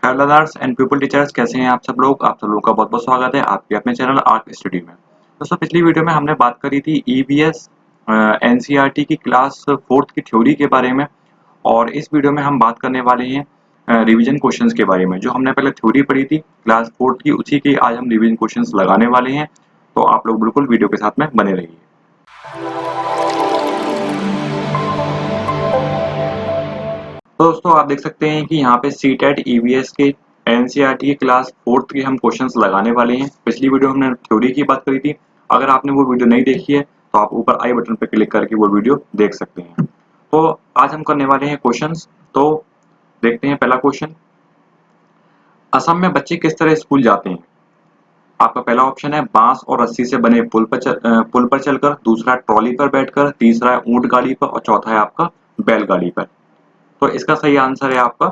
Hello learners and people teachers, कैसे हैं आप सब लोग। आप सब लोग का बहुत बहुत स्वागत है आपके अपने चैनल आर्क स्टडी में। दोस्तों, पिछली वीडियो में हमने बात करी थी ईवीएस एनसीईआरटी की क्लास 4th की थ्योरी के बारे में। और इस वीडियो में हम बात करने वाले हैं रिवीजन क्वेश्चंस के बारे में। जो हमने पहले थ्योरी पढ़ी थी क्लास 4th की, उसी के आज हम रिवीजन क्वेश्चंस लगाने वाले हैं। तो आप लोग बिल्कुल वीडियो के साथ में बने रहिए। तो दोस्तों, आप देख सकते हैं कि यहाँ पे सीटेट ईवीएस के एनसीईआरटी की क्लास 4th के हम क्वेश्चंस लगाने वाले हैं। पिछली वीडियो हमने थ्योरी की बात करी थी। अगर आपने वो वीडियो नहीं देखी है तो आप ऊपर आई बटन पर क्लिक करके वो वीडियो देख सकते हैं। तो आज हम करने वाले हैं क्वेश्चंस। तो देखते हैं पहला क्वेश्चन। असम में बच्चे किस तरह स्कूल जाते हैं। आपका पहला ऑप्शन है बांस और रस्सी से बने पुल पर चलकर, दूसरा ट्रॉली पर बैठकर, तीसरा है ऊंट गाड़ी पर और चौथा है आपका बैलगाड़ी पर। तो इसका सही आंसर है आपका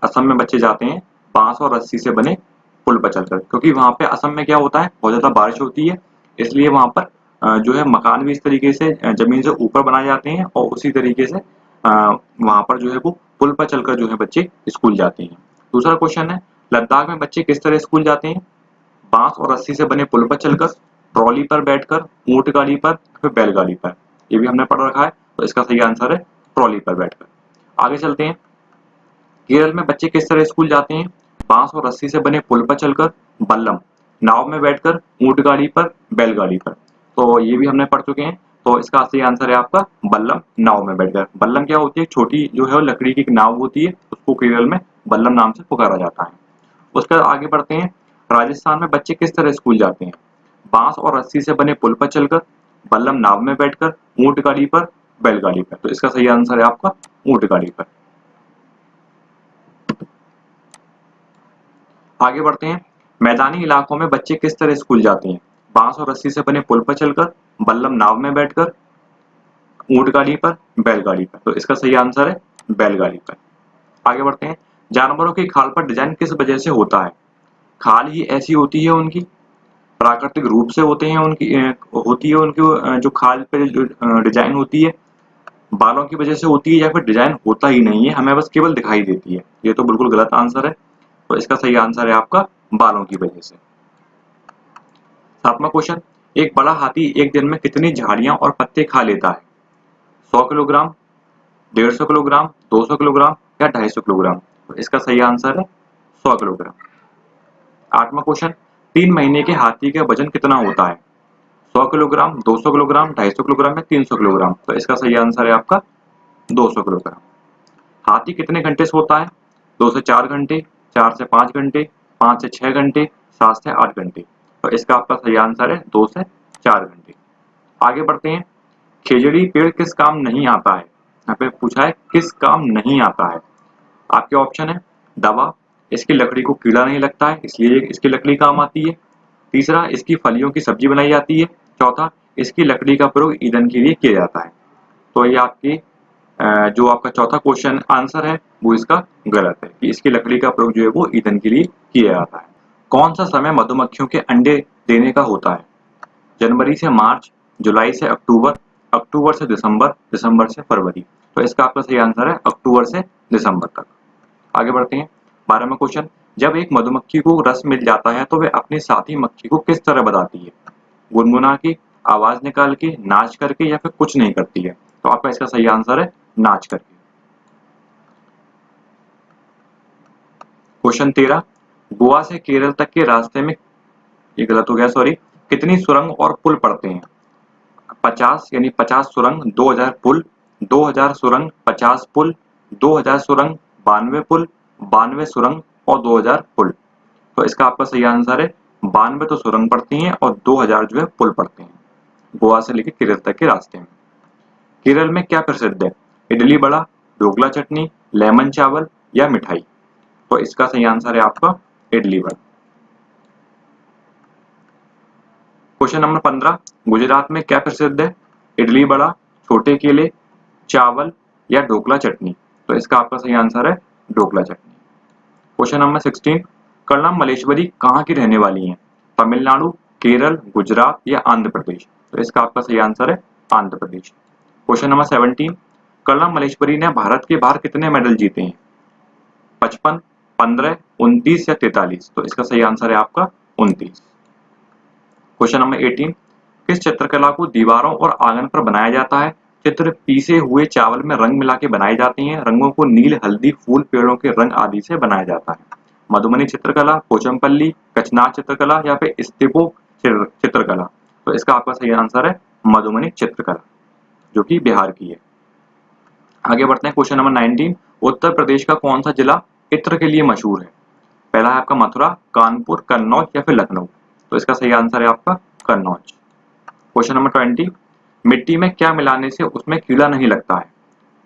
असम में बच्चे जाते हैं बांस और रस्सी से बने पुल पर चलकर, क्योंकि वहां पे असम में क्या होता है, बहुत ज्यादा बारिश होती है। इसलिए वहां पर जो है मकान भी इस तरीके से जमीन से ऊपर बनाए जाते हैं और उसी तरीके से वहां पर जो है वो पुल पर चलकर जो है बच्चे स्कूल जाते हैं। दूसरा क्वेश्चन है लद्दाख में बच्चे किस तरह स्कूल जाते हैं। बांस और रस्सी से बने पुल पर चलकर, ट्रॉली पर बैठकर, ऊंट गाड़ी पर, फिर बैलगाड़ी पर। ये भी हमने पढ़ रखा है। तो इसका सही आंसर है ट्रॉली पर बैठकर। आगे चलते हैं। केरल में बच्चे किस तरह स्कूल जाते हैं। बांस और रस्सी से बने पुल पर चलकर, बल्लम, नाव में बैठकर, ऊंट गाड़ी पर, बैलगाड़ी पर। तो ये भी हमने पढ़ चुके हैं। तो इसका सही आंसर है आपका बल्लम, नाव में बैठकर। बल्लम क्या होती है, छोटी जो है वो लकड़ी की एक नाव होती है, उसको केरल में बल्लम नाम से पुकारा जाता है। उसके बाद आगे बढ़ते हैं। राजस्थान में बच्चे किस तरह स्कूल जाते हैं। बांस और रस्सी से बने पुल पर चलकर, बल्लम नाव में बैठकर, ऊंट गाड़ी पर, बैलगाड़ी पर। तो इसका सही आंसर है आपका ऊंट गाड़ी पर। आगे बढ़ते हैं। मैदानी इलाकों में बच्चे किस तरह स्कूल जाते हैं। बांस और रस्सी से बने पुल पर चलकर, बल्लम नाव में बैठकर, ऊंट गाड़ी पर, बैलगाड़ी पर। तो इसका सही आंसर है बैलगाड़ी पर। आगे बढ़ते हैं। जानवरों की खाल पर डिजाइन किस वजह से होता है। खाल ही ऐसी होती है उनकी, प्राकृतिक रूप से होते हैं उनकी होती है उनकी जो खाल पे जो डिजाइन होती है, बालों की वजह से होती है या फिर डिजाइन होता ही नहीं है, हमें बस केवल दिखाई देती है। ये तो बिल्कुल गलत आंसर है। तो इसका सही आंसर है आपका बालों की वजह से। सातवां क्वेश्चन। एक बड़ा हाथी एक दिन में कितनी झाड़ियां और पत्ते खा लेता है। 100 किलोग्राम, 150 किलोग्राम, 200 किलोग्राम या 250 किलोग्राम। तो इसका सही आंसर है 100 किलोग्राम। आठवां क्वेश्चन। 3 महीने के हाथी का वजन कितना होता है। 100 किलोग्राम, 200 किलोग्राम, 250 किलोग्राम या 300 किलोग्राम। तो इसका सही आंसर है आपका 200 किलोग्राम। हाथी कितने घंटे सोता है। 2 से 4 घंटे, 4 से 5 घंटे, 5 से 6 घंटे, 7 से 8 घंटे। तो इसका आपका सही आंसर है 2 से 4 घंटे। आगे बढ़ते हैं। खेजड़ी पेड़ किस काम नहीं आता है। यहाँ पे पूछा है किस काम नहीं आता है। आपके ऑप्शन है दवा, इसकी लकड़ी को कीड़ा नहीं लगता है इसलिए इसकी लकड़ी काम आती है। तीसरा, इसकी फलियों की सब्जी बनाई जाती है। चौथा, इसकी लकड़ी का प्रयोग ईंधन के लिए किया जाता है। तो ये आपकी जो आपका चौथा क्वेश्चन आंसर है वो इसका गलत है कि इसकी लकड़ी का प्रयोग जो है वो ईंधन के लिए किया जाता है। कौन सा समय मधुमक्खियों के अंडे देने का होता है। जनवरी से मार्च, जुलाई से अक्टूबर, अक्टूबर से दिसंबर, दिसंबर से फरवरी। तो इसका आपका सही आंसर है अक्टूबर से दिसंबर तक। आगे बढ़ते हैं। 12वां क्वेश्चन। जब एक मधुमक्खी को रस मिल जाता है तो वह अपनी साथी मक्खी को किस तरह बताती है। गुनगुना के, आवाज निकाल के, नाच करके या फिर कुछ नहीं करती है। तो आपका इसका सही आंसर है नाच करके। क्वेश्चन 13। गोवा से केरल तक के रास्ते में, ये गलत हो गया सॉरी, कितनी सुरंग और पुल पड़ते हैं। 50 यानी 50 सुरंग, 2000 पुल, 2000 सुरंग, 50 पुल, 2000 सुरंग, 92 पुल, 92 सुरंग और 2000 पुल। तो इसका आपका सही आंसर है 92 तो सुरंग पड़ती हैं और 2000 जो है पुल पड़ते हैं गोवा से लेकर केरल तक के रास्ते में। केरल में क्या प्रसिद्ध है। इडली बड़ा, ढोकला चटनी, लेमन चावल या मिठाई। तो इसका सही आंसर है आपका इडली बड़ा। Question number 15। गुजरात में क्या प्रसिद्ध है। इडली बड़ा, छोटे केले, चावल या ढोकला चटनी। तो इसका आपका सही आंसर है ढोकला चटनी। Question number 16। कर्णम मल्लेश्वरी कहाँ की रहने वाली हैं। तमिलनाडु, केरल, गुजरात या आंध्र प्रदेश। तो इसका आपका सही आंसर है आंध्र प्रदेश। Question number 17। कर्णम मल्लेश्वरी ने भारत के बाहर कितने मेडल जीते हैं। 55, 15, 29 या 43? तो इसका सही आंसर है आपका 29। क्वेश्चन नंबर 18, किस चित्रकला को दीवारों और आंगन पर बनाया जाता है? चित्र पीसे हुए चावल में रंग मिला के बनाई जाती हैं। रंगों को नील, हल्दी, फूल, पेड़ों के रंग आदि से बनाया जाता है। मधुबनी चित्रकला, पोचमपल्ली, कचनार चित्रकला या फिर स्टिपो चित्रकला? तो इसका आपका सही आंसर है मधुबनी चित्रकला, जो कि बिहार की है। आगे बढ़ते हैं क्वेश्चन नंबर 19, उत्तर प्रदेश का कौन सा जिला इत्र के लिए मशहूर है? पहला है आपका मथुरा, कानपुर, कन्नौज या फिर लखनऊ? तो इसका सही आंसर है आपका कन्नौज। क्वेश्चन नंबर 20, मिट्टी में क्या मिलाने से उसमें कीड़ा नहीं लगता है?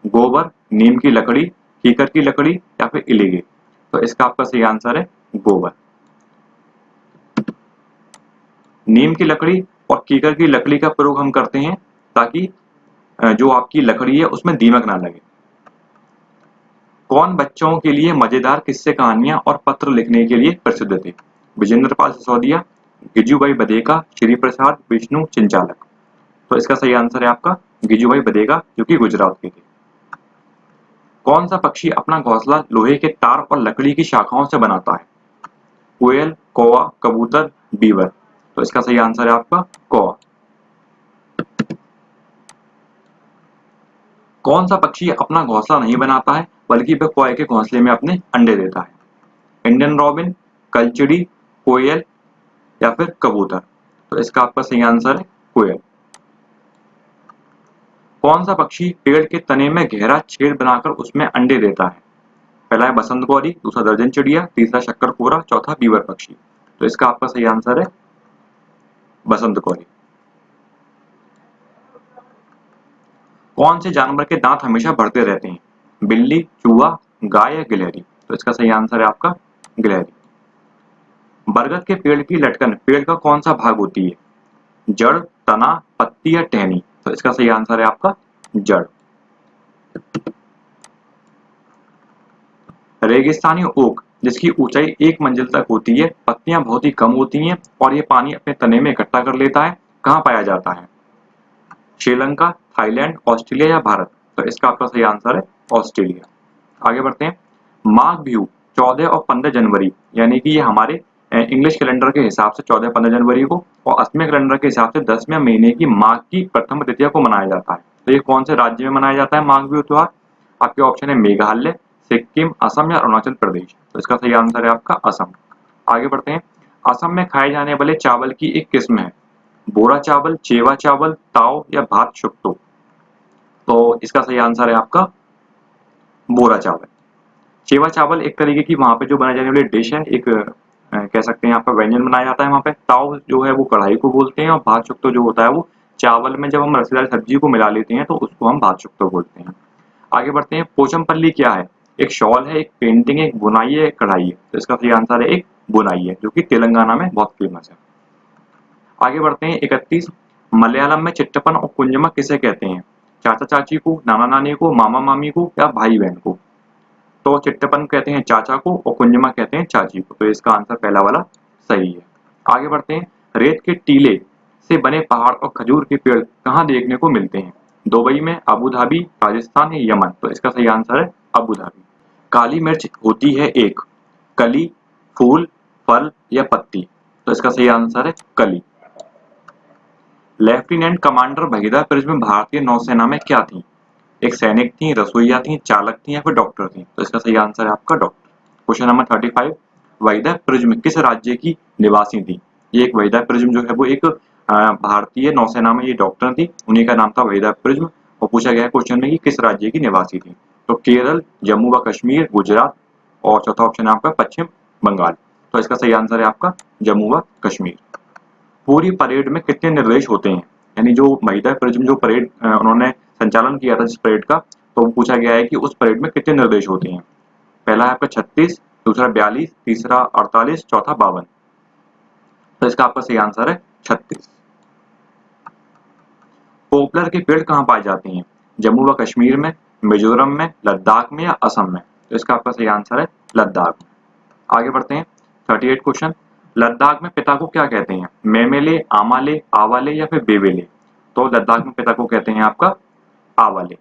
गोबर, नीम की लकड़ी, कीकर की लकड़ी या फिर इलीगे? तो इसका आपका सही आंसर है गोबर। नीम की लकड़ी और कीकर की लकड़ी का प्रयोग हम करते हैं ताकि जो आपकी लकड़ी है उसमें दीमक ना लगे। कौन बच्चों के लिए मजेदार किस्से कहानियां और पत्र लिखने के लिए प्रसिद्ध थे? विजेंद्र पाल सिसोदिया, गिजुभाई बधेका, श्री प्रसाद, विष्णु चिंचालक? तो इसका सही आंसर है आपका गिजुभाई बधेका, जो कि गुजरात के थे। कौन सा पक्षी अपना घोंसला लोहे के तार और लकड़ी की शाखाओं से बनाता है? कोयल, कौवा, कबूतर, बीवर? तो इसका सही आंसर है आपका कौवा। कौन सा पक्षी अपना घोंसला नहीं बनाता है बल्कि वह कौए के घोंसले में अपने अंडे देता है? इंडियन रॉबिन, कलचिड़ी, कोयल या फिर कबूतर? तो इसका आपका सही आंसर है कोयल। कौन सा पक्षी पेड़ के तने में गहरा छेद बनाकर उसमें अंडे देता है? पहला है बसंत गौरी, दूसरा दर्जन चिड़िया, तीसरा शक्कर कोरा, चौथा बीवर पक्षी? तो इसका आपका सही आंसर है बसंत गौरी। कौन से जानवर के दांत हमेशा बढ़ते रहते हैं? बिल्ली, चूहा, गाय या गिलहरी? तो इसका सही आंसर है आपका गिलहरी। बरगद के पेड़ की लटकन पेड़ का कौन सा भाग होती है? जड़, तना, पत्ती या टहनी? तो इसका सही आंसर है आपका जड़। रेगिस्तानी ओक जिसकी ऊंचाई 1 मंजिल तक होती है, पत्तियां बहुत ही कम होती हैं और ये पानी अपने तने में इकट्ठा कर लेता है, कहाँ पाया जाता है? श्रीलंका, थाईलैंड, ऑस्ट्रेलिया या भारत? तो इसका आपका सही आंसर है ऑस्ट्रेलिया। आगे बढ़ते हैं। माघ बिहू 14 और 15 जनवरी, यानी कि ये हमारे इंग्लिश कैलेंडर के हिसाब से 14-15 जनवरी को और असमिया कैलेंडर के हिसाब से 10वें महीने की माघ की प्रथम तृतीया को मनाया जाता है। तो ये कौन से राज्य में मनाया जाता है माघ बिहू त्योहार? आपके ऑप्शन है मेघालय, सिक्किम, असम या अरुणाचल प्रदेश? तो इसका सही आंसर है आपका असम। आगे बढ़ते हैं। असम में खाए जाने वाले चावल की एक किस्म है, बोरा चावल, चेवा चावल, ताव या भात शुक्तो? तो इसका सही आंसर है आपका बोरा चावल। चेवा चावल एक तरीके की वहाँ पे जो बनाई जाने वाली डिश है, एक कह सकते हैं आपका व्यंजन बनाया जाता है वहाँ पे। ताव जो है वो कढ़ाई को बोलते हैं और भात शुक्तो जो होता है वो चावल में जब हम रसेदार सब्जी को मिला लेते हैं तो उसको हम भात शुक्तो बोलते हैं। आगे बढ़ते हैं। पोचमपल्ली क्या है? एक शॉल है, एक पेंटिंग है, एक बुनाई है, एक कढ़ाई है? तो इसका सही आंसर है एक बुनाई है, जो कि तेलंगाना में बहुत फेमस है। आगे बढ़ते हैं। 31, मलयालम में चिट्टपन और कुंजमा किसे कहते हैं? चाचा चाची को, नाना नानी को, मामा मामी को या भाई बहन को? तो चिट्टपन कहते हैं चाचा को और कुंजमा कहते हैं चाची को। तो इसका आंसर पहला वाला सही है। आगे बढ़ते हैं। रेत के टीले से बने पहाड़ और खजूर के पेड़ कहाँ देखने को मिलते हैं? दुबई में, अबू धाबी, राजस्थान या यमन? तो इसका सही आंसर है अबू धाबी। काली मिर्च होती है एक कली, फूल, फल या पत्ती? तो इसका सही आंसर है कली। लेफ्टिनेंट कमांडर भगीरथ प्रिज्म भारतीय नौसेना में क्या थी? एक सैनिक थी, रसोईया थी, चालक थी या फिर डॉक्टर थी? तो इसका सही आंसर है आपका doctor. Question number 35, Waheeda prism किस राज्य की निवासी थी? ये एक वहीदा प्रिज्म जो है वो एक भारतीय नौसेना में ये डॉक्टर थी, उन्हीं का नाम था वहीदा प्रिज्म। और पूछा गया है क्वेश्चन में कि किस राज्य की निवासी थी? तो केरल, जम्मू व कश्मीर, गुजरात और चौथा ऑप्शन है आपका पश्चिम बंगाल। तो इसका सही आंसर है आपका जम्मू व कश्मीर। पूरी परेड में कितने निर्देश होते हैं? यानी जो महिला प्रिज्म जो परेड उन्होंने संचालन किया था जिस परेड का, तो पूछा गया है कि उस परेड में कितने निर्देश होते हैं? पहला है आपका 36, दूसरा 42, तीसरा 48, चौथा 52? तो इसका आपका सही आंसर है 36। पोपलर के पेड़ कहाँ पाए जाते हैं? जम्मू व कश्मीर में, मिजोरम में, लद्दाख में या असम में? तो इसका आपका सही आंसर है लद्दाख में। आगे बढ़ते हैं। 38 क्वेश्चन। लद्दाख में पिता को क्या कहते हैं? मेमेले, आमाले, आवाले या फिर बेवेले? तो लद्दाख में पिता को कहते हैं आपका आवाले।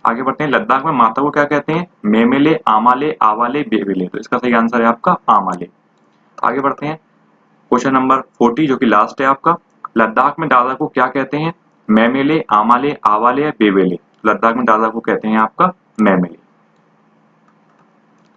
आगे बढ़ते हैं, लद्दाख में माता को क्या कहते हैं? मेमेले, आमाले, आवाले, बेवेले। तो इसका सही आंसर है आपका आमाले। आगे बढ़ते हैं, क्वेश्चन नंबर 40 जो कि लास्ट है आपका, लद्दाख में दादा को क्या कहते हैं? मेमेले, आमाले, आवाले या बेवेले। लद्दाख में दादा को कहते हैं आपका मेमेले।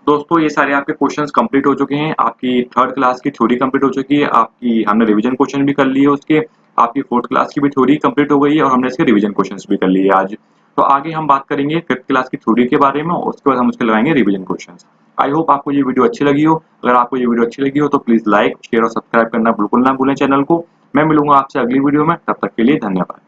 दोस्तों ये सारे आपके क्वेश्चंस कंप्लीट हो चुके हैं, आपकी थर्ड क्लास की थ्योरी कंप्लीट हो चुकी है, आपकी हमने रिवीजन क्वेश्चन भी कर लिए उसके, आपकी फोर्थ क्लास की भी थ्योरी कंप्लीट हो गई है और हमने इसके रिवीजन क्वेश्चंस भी कर लिए आज। तो आगे हम बात करेंगे फिफ्थ क्लास की थ्योरी के बारे में, उसके बाद हम उसके लगाएंगे रिवीजन क्वेश्चंस। आई होप आपको ये वीडियो अच्छी लगी हो। अगर आपको ये वीडियो अच्छी लगी हो तो प्लीज लाइक, शेयर और सब्सक्राइब करना बिल्कुल ना भूलें चैनल को। मैं मिलूंगा आपसे अगली वीडियो में, तब तक के लिए धन्यवाद।